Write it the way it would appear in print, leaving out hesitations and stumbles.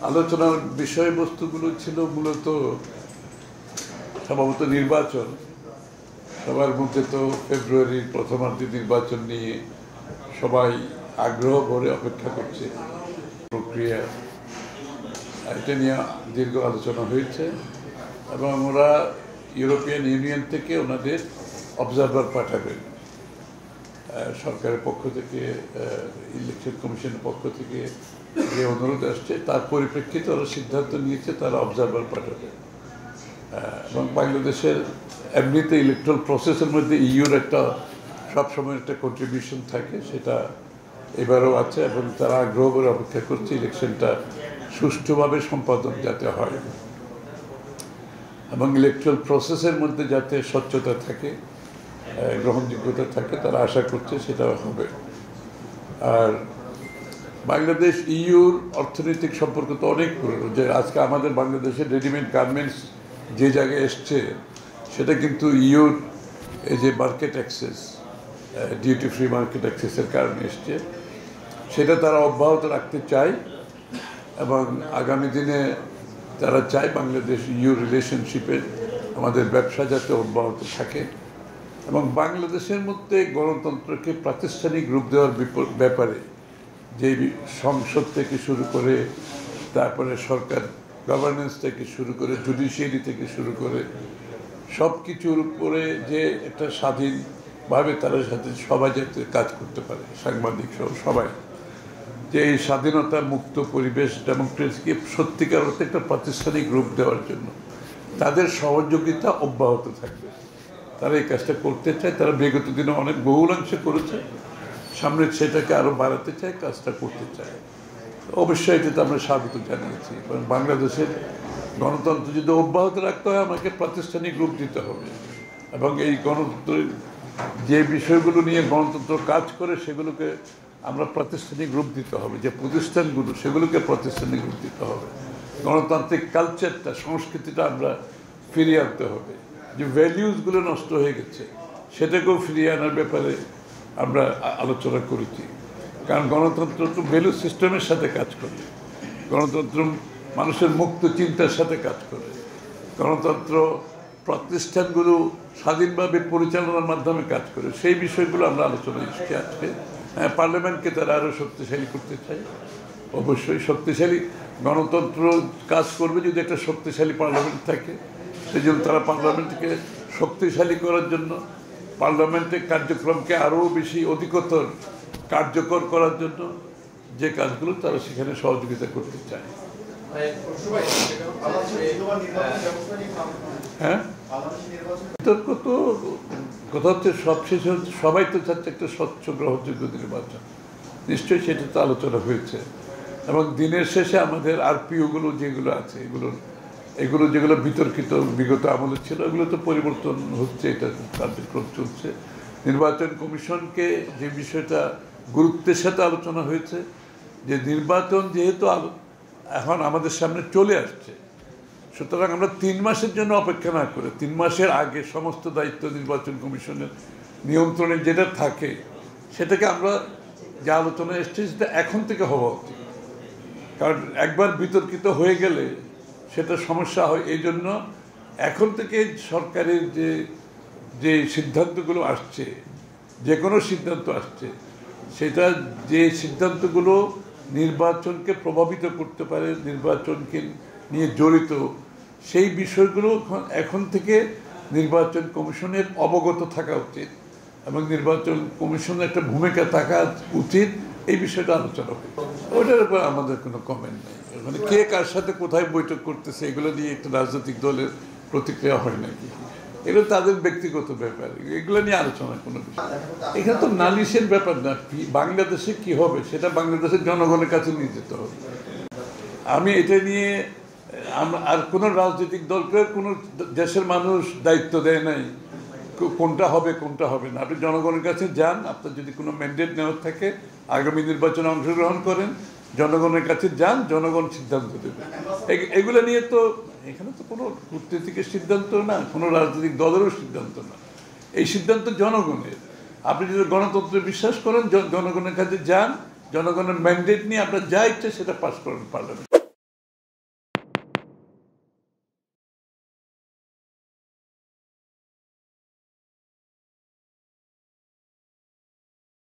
আলোচনার বিষয়বস্তুগুলো ছিল মূলত সম্ভবত নির্বাচন। সবার মধ্যে তো ফেব্রুয়ারির প্রথমার্ধে নির্বাচন নিয়ে সবাই আগ্রহ ভরে অপেক্ষা করছে। প্রক্রিয়া এটা নিয়ে দীর্ঘ আলোচনা হয়েছে এবং ওরা ইউরোপিয়ান ইউনিয়ন থেকে ওনাদের অবজারভার পাঠাবেন। সরকারের পক্ষ থেকে, ইলেকশন কমিশনের পক্ষ থেকে যে অনুরোধ আসছে তার পরিপ্রেক্ষিতে ওরা সিদ্ধান্ত নিয়েছে তারা অবজারভার পাঠাবে। এবং বাংলাদেশের এমনিতে ইলেকট্রাল প্রসেসের মধ্যে ইউর একটা সবসময় একটা কন্ট্রিবিউশন থাকে, সেটা এবারও আছে এবং তারা আগ্রহ করে অপেক্ষা করছে ইলেকশনটা সুষ্ঠুভাবে সম্পাদন যাতে হয় এবং ইলেকট্রাল প্রসেসের মধ্যে যাতে স্বচ্ছতা থাকে, গ্রহণযোগ্যতা থাকে, তারা আশা করছে সেটা হবে। আর বাংলাদেশ ইউর অর্থনৈতিক সম্পর্ক তো অনেক পুরনো, যে আজকে আমাদের বাংলাদেশের রেডিমেড গার্মেন্টস যে জায়গায় এসছে সেটা কিন্তু ইউর এই যে market access, duty free market অ্যাক্সেসের কারণে এসছে। সেটা তারা অব্যাহত রাখতে চায় এবং আগামী দিনে তারা চায় বাংলাদেশ ইউ রিলেশনশিপে আমাদের ব্যবসা যাতে অব্যাহত থাকে এবং বাংলাদেশের মধ্যে গণতন্ত্রকে প্রাতিষ্ঠানিক রূপ দেওয়ার ব্যাপারে যে সংসদ থেকে শুরু করে, তারপরে সরকার গভর্নেন্স থেকে শুরু করে, জুডিশিয়ারি থেকে শুরু করে সব কিছুর উপরে যে একটা স্বাধীনভাবে তারা সাথে সবাই যাতে কাজ করতে পারে, সাংবাদিক সহ সবাই, যে এই স্বাধীনতা মুক্ত পরিবেশ ডেমোক্রেসিকে সত্যিকার অর্থে একটা প্রাতিষ্ঠানিক রূপ দেওয়ার জন্য তাদের সহযোগিতা অব্যাহত থাকবে। তারা এই কাজটা করতে চায়, তারা বিগত দিনে অনেক বহুলাংশে করেছে, সামনে সেটাকে আরও বাড়াতে চায়, কাজটা করতে চায়। অবশ্যই এটাতে আমরা স্বাগত জানিয়েছি। কারণ বাংলাদেশের গণতন্ত্র যদি অব্যাহত রাখতে হয় আমাকে প্রাতিষ্ঠানিক রূপ দিতে হবে এবং এই গণতন্ত্রের যে বিষয়গুলো নিয়ে গণতন্ত্র কাজ করে সেগুলোকে আমরা প্রাতিষ্ঠানিক রূপ দিতে হবে, যে প্রতিষ্ঠানগুলো সেগুলোকে প্রাতিষ্ঠানিক রূপ দিতে হবে। গণতান্ত্রিক কালচারটা, সংস্কৃতিটা আমরা ফিরিয়ে আনতে হবে। যে ভ্যালিউসগুলো নষ্ট হয়ে গেছে সেটাকেও ফিরিয়ে আনার ব্যাপারে আমরা আলোচনা করেছি। কারণ গণতন্ত্র তো ভ্যালু সিস্টেমের সাথে কাজ করে, গণতন্ত্র মানুষের মুক্ত চিন্তার সাথে কাজ করে, গণতন্ত্র প্রতিষ্ঠানগুলো স্বাধীনভাবে পরিচালনার মাধ্যমে কাজ করে। সেই বিষয়গুলো আমরা আলোচনা এসেছি আজকে। হ্যাঁ, পার্লামেন্টকে তারা আরও শক্তিশালী করতে চায়। অবশ্যই শক্তিশালী গণতন্ত্র কাজ করবে যদি একটা শক্তিশালী পার্লামেন্ট থাকে। সেই জন্য তারা পার্লামেন্টকে শক্তিশালী করার জন্য, পার্লামেন্টের কার্যক্রমকে আরও বেশি অধিকতর কার্যকর করার জন্য যে কাজগুলো তারা সেখানে সহযোগিতা করতে চায়। হ্যাঁ, বিতর্ক তো কথা হচ্ছে সবশেষ হচ্ছে সবাই তো চাচ্ছে একটা স্বচ্ছ গ্রহণযোগ্য নির্বাচন। নিশ্চয়ই সেটা তো আলোচনা হয়েছে এবং দিনের শেষে আমাদের আরপিওগুলো যেগুলো আছে এগুলো যেগুলো বিতর্কিত বিগত আমলে ছিল এগুলো তো পরিবর্তন হচ্ছে, এটা কার্যক্রম চলছে। নির্বাচন কমিশনকে যে বিষয়টা গুরুত্বের সাথে আলোচনা হয়েছে, যে নির্বাচন যেহেতু এখন আমাদের সামনে চলে আসছে, সুতরাং আমরা 3 মাসের জন্য অপেক্ষা না করে 3 মাসের আগে সমস্ত দায়িত্ব নির্বাচন কমিশনের নিয়ন্ত্রণে যেটা থাকে সেটাকে আমরা যে আলোচনা এসছে সেটা এখন থেকে হওয়া উচিত। কারণ একবার বিতর্কিত হয়ে গেলে সেটা সমস্যা হয়। এই জন্য এখন থেকে সরকারের যে সিদ্ধান্তগুলো আসছে, যে কোনো সিদ্ধান্ত আসছে, সেটা যে সিদ্ধান্তগুলো নির্বাচনকে প্রভাবিত করতে পারে, নির্বাচনকে নিয়ে জড়িত, সেই বিষয়গুলো এখন থেকে নির্বাচন কমিশনের অবগত থাকা উচিত এবং নির্বাচন কমিশনের একটা ভূমিকা থাকা উচিত। এই বিষয়টা আলোচনা হবে, ওটার উপর আমাদের কোনো কমেন্ট নেই। মানে কে কার সাথে কোথায় বৈঠক করতেছে এগুলো নিয়ে একটা রাজনৈতিক দলের প্রতিক্রিয়া হয় নাকি, এগুলো তাদের ব্যক্তিগত ব্যাপার, এগুলো নিয়ে আলোচনা কোনো বিষয়। এখানে তো নালিশের ব্যাপার না, বাংলাদেশে কি হবে সেটা বাংলাদেশের জনগণের কাছে নিয়ে যেতে হবে। আমি এটা নিয়ে আর কোনো রাজনৈতিক দলকে কোনো দেশের মানুষ দায়িত্ব দেয় নাই কোনটা হবে কোনটা হবে না। আপনি জনগণের কাছে যান, আপনার যদি কোনো ম্যান্ডেট নেওয়ার থাকে আগামী নির্বাচনে অংশগ্রহণ করেন, জনগণের কাছে যান, জনগণ সিদ্ধান্ত দেবে। এগুলো নিয়ে তো এখানে তো কোনো কূটনীতিকের সিদ্ধান্ত না, কোনো রাজনৈতিক দলেরও সিদ্ধান্ত না, এই সিদ্ধান্ত জনগণের। আপনি যদি গণতন্ত্রে বিশ্বাস করেন, জনগণের কাছে যান, জনগণের ম্যান্ডেট নিয়ে আপনার যা ইচ্ছা সেটা পাস করেন পার্লামেন্ট।